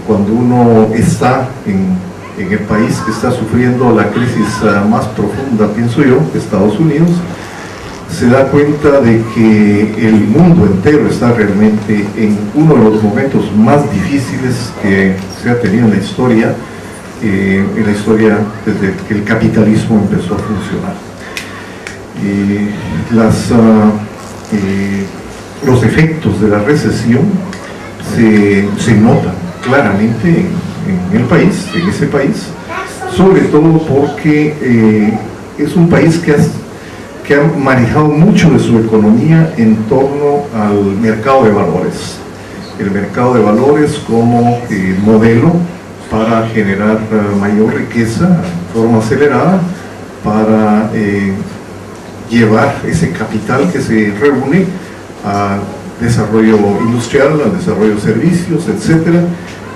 Cuando uno está en el país que está sufriendo la crisis más profunda, pienso yo, Estados Unidos, se da cuenta de que el mundo entero está realmente en uno de los momentos más difíciles que se ha tenido en la historia desde que el capitalismo empezó a funcionar. Los efectos de la recesión se notan claramente en ese país, sobre todo porque es un país que ha manejado mucho de su economía en torno al mercado de valores. El mercado de valores como modelo para generar mayor riqueza de forma acelerada, para llevar ese capital que se reúne a desarrollo industrial, al desarrollo de servicios, etc.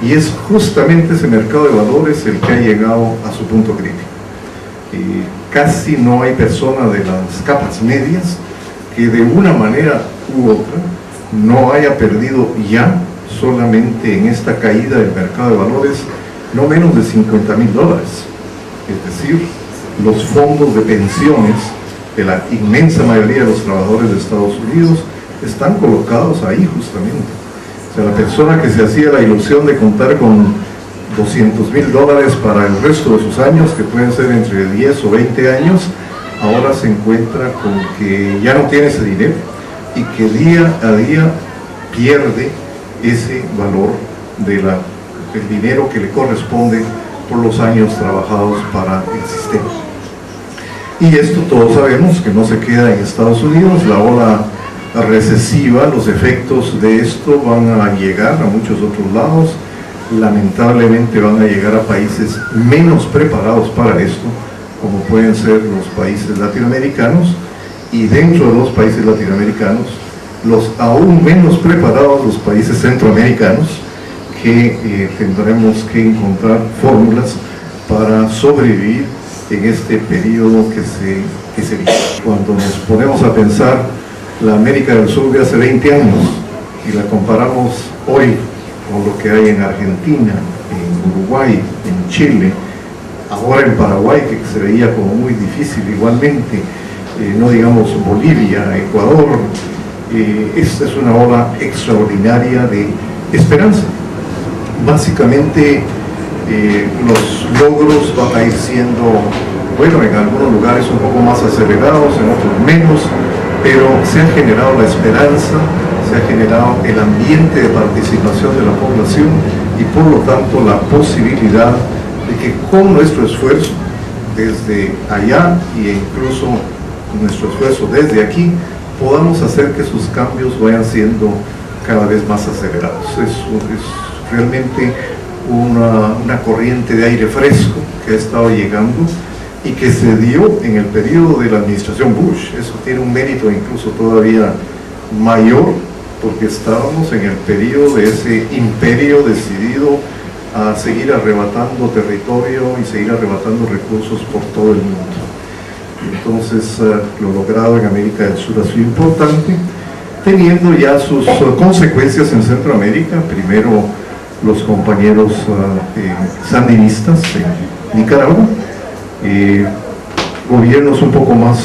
Y es justamente ese mercado de valores el que ha llegado a su punto crítico. Casi no hay persona de las capas medias que de una manera u otra no haya perdido ya, solamente en esta caída del mercado de valores, no menos de $50,000. Es decir, los fondos de pensiones de la inmensa mayoría de los trabajadores de Estados Unidos están colocados ahí justamente. O sea, la persona que se hacía la ilusión de contar con $200,000 para el resto de sus años, que pueden ser entre 10 o 20 años, ahora se encuentra con que ya no tiene ese dinero y que día a día pierde ese valor del dinero que le corresponde por los años trabajados para el sistema. Y esto todos sabemos que no se queda en Estados Unidos. La ola recesiva, los efectos de esto van a llegar a muchos otros lados. Lamentablemente van a llegar a países menos preparados para esto, como pueden ser los países latinoamericanos, y dentro de los países latinoamericanos, los aún menos preparados, los países centroamericanos, que tendremos que encontrar fórmulas para sobrevivir en este periodo que se vive. Cuando nos ponemos a pensar la América del Sur de hace 20 años y la comparamos hoy con lo que hay en Argentina, en Uruguay, en Chile, ahora en Paraguay, que se veía como muy difícil igualmente, no digamos Bolivia, Ecuador, esta es una ola extraordinaria de esperanza. Básicamente los logros van a ir siendo, bueno, en algunos lugares un poco más acelerados, en otros menos, pero se ha generado la esperanza, se ha generado el ambiente de participación de la población y por lo tanto la posibilidad de que con nuestro esfuerzo desde allá e incluso nuestro esfuerzo desde aquí podamos hacer que sus cambios vayan siendo cada vez más acelerados. Es realmente una corriente de aire fresco que ha estado llegando y que se dio en el periodo de la administración Bush. Eso tiene un mérito incluso todavía mayor, porque estábamos en el periodo de ese imperio decidido a seguir arrebatando territorio y seguir arrebatando recursos por todo el mundo. Entonces, lo logrado en América del Sur ha sido importante, teniendo ya sus consecuencias en Centroamérica. Primero, los compañeros sandinistas en Nicaragua, gobiernos un poco más,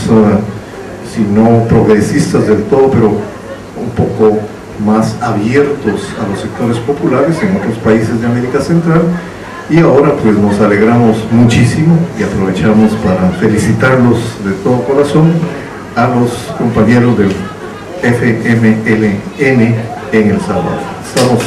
si no progresistas del todo, pero un poco más abiertos a los sectores populares en otros países de América Central, y ahora pues nos alegramos muchísimo y aprovechamos para felicitarlos de todo corazón a los compañeros del FMLN en El Salvador. Estamos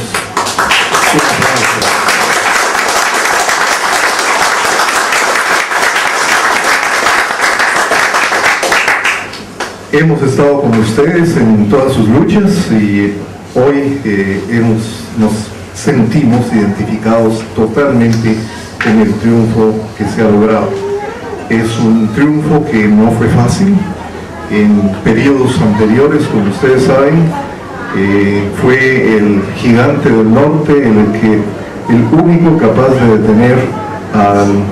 hemos estado con ustedes en todas sus luchas y hoy nos sentimos identificados totalmente con el triunfo que se ha logrado. Es un triunfo que no fue fácil. En periodos anteriores, como ustedes saben, fue el gigante del norte el único capaz de detener al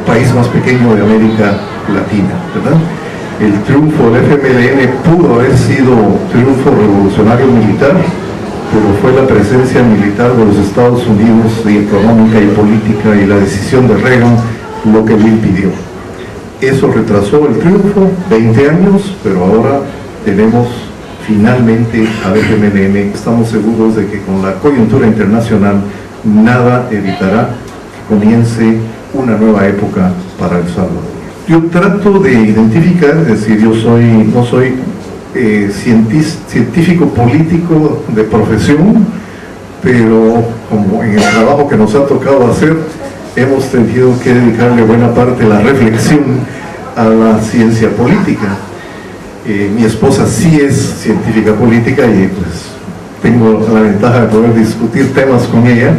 país más pequeño de América Latina, ¿verdad? El triunfo del FMLN pudo haber sido triunfo revolucionario militar, pero fue la presencia militar de los Estados Unidos, y económica y política, y la decisión de Reagan lo que lo impidió. Eso retrasó el triunfo 20 años, pero ahora tenemos finalmente al FMLN. Estamos seguros de que con la coyuntura internacional nada evitará que comience una nueva época para El Salvador. Yo trato de identificar, es decir, yo no soy científico político de profesión, pero como en el trabajo que nos ha tocado hacer, hemos tenido que dedicarle buena parte de la reflexión a la ciencia política. Mi esposa sí es científica política y pues tengo la ventaja de poder discutir temas con ella,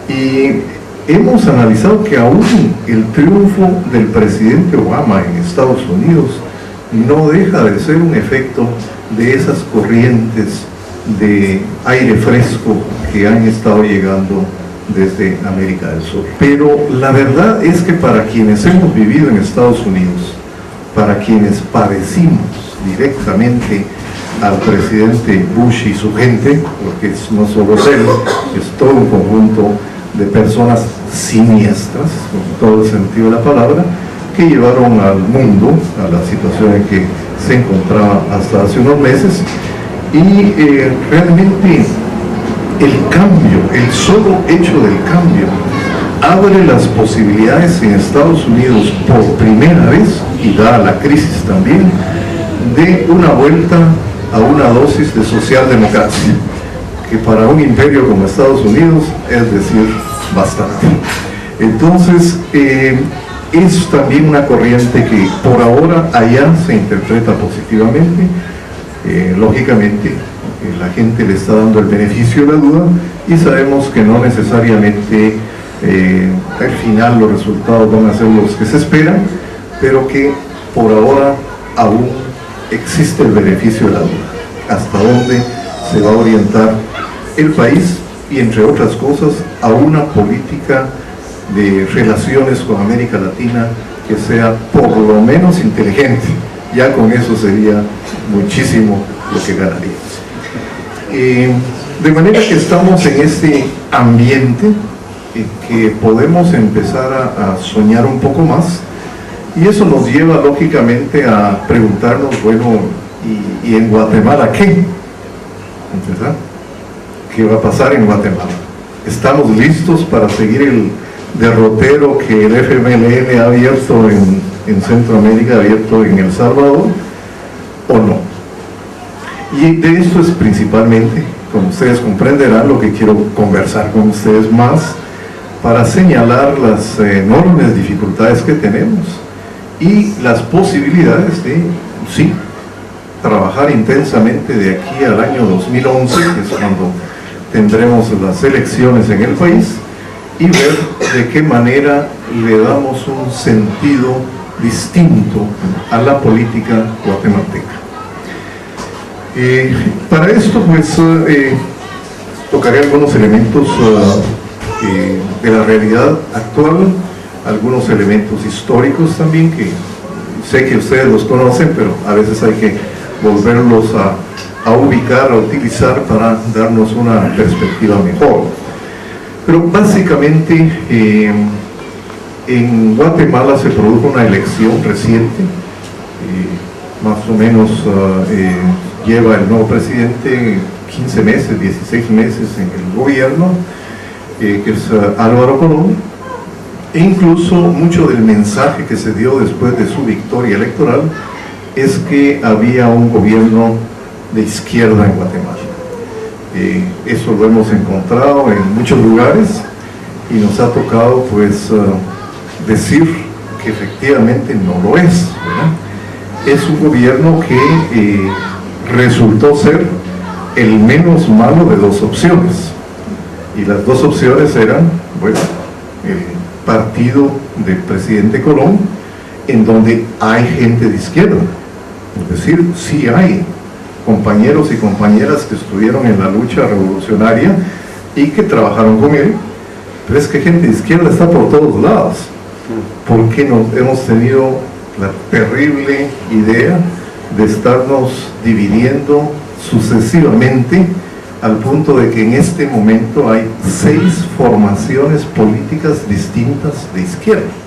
y hemos analizado que aún el triunfo del presidente Obama en Estados Unidos no deja de ser un efecto de esas corrientes de aire fresco que han estado llegando desde América del Sur. Pero la verdad es que para quienes hemos vivido en Estados Unidos, para quienes padecimos directamente al presidente Bush y su gente, porque no solo es él, es todo un conjunto de personas siniestras, con todo el sentido de la palabra, que llevaron al mundo a la situación en que se encontraba hasta hace unos meses, y realmente el cambio, el solo hecho del cambio, abre las posibilidades en Estados Unidos por primera vez, y dada la crisis también, de una vuelta a una dosis de socialdemocracia, que para un imperio como Estados Unidos es decir bastante. Entonces, es también una corriente que por ahora allá se interpreta positivamente. Lógicamente, la gente le está dando el beneficio de la duda, y sabemos que no necesariamente al final los resultados van a ser los que se esperan, pero que por ahora aún existe el beneficio de la duda, hasta dónde se va a orientar el país, y entre otras cosas a una política de relaciones con América Latina que sea por lo menos inteligente. Ya con eso sería muchísimo lo que ganaríamos. De manera que estamos en este ambiente que podemos empezar a soñar un poco más, y eso nos lleva lógicamente a preguntarnos, bueno, ¿y en Guatemala qué? ¿Verdad? ¿Qué va a pasar en Guatemala? ¿Estamos listos para seguir el derrotero que el FMLN ha abierto en Centroamérica, ha abierto en El Salvador, o no? Y de esto es principalmente, como ustedes comprenderán, lo que quiero conversar con ustedes más, para señalar las enormes dificultades que tenemos y las posibilidades de, sí, trabajar intensamente de aquí al año 2011, que es cuando tendremos las elecciones en el país, y ver de qué manera le damos un sentido distinto a la política guatemalteca. Para esto, pues, tocaré algunos elementos de la realidad actual, algunos elementos históricos también, que sé que ustedes los conocen, pero a veces hay que volverlos a ubicar, a utilizar para darnos una perspectiva mejor. Pero básicamente en Guatemala se produjo una elección reciente, más o menos lleva el nuevo presidente 15 meses, 16 meses en el gobierno, que es Álvaro Colón, e incluso mucho del mensaje que se dio después de su victoria electoral es que había un gobierno de izquierda en Guatemala. Eso lo hemos encontrado en muchos lugares, y nos ha tocado pues decir que efectivamente no lo es, ¿verdad? Es un gobierno que resultó ser el menos malo de dos opciones, y las dos opciones eran, bueno, el partido del presidente Colón, en donde hay gente de izquierda, es decir, sí hay compañeros y compañeras que estuvieron en la lucha revolucionaria y que trabajaron con él, pero es que gente de izquierda está por todos lados, porque hemos tenido la terrible idea de estarnos dividiendo sucesivamente al punto de que en este momento hay 6 formaciones políticas distintas de izquierda.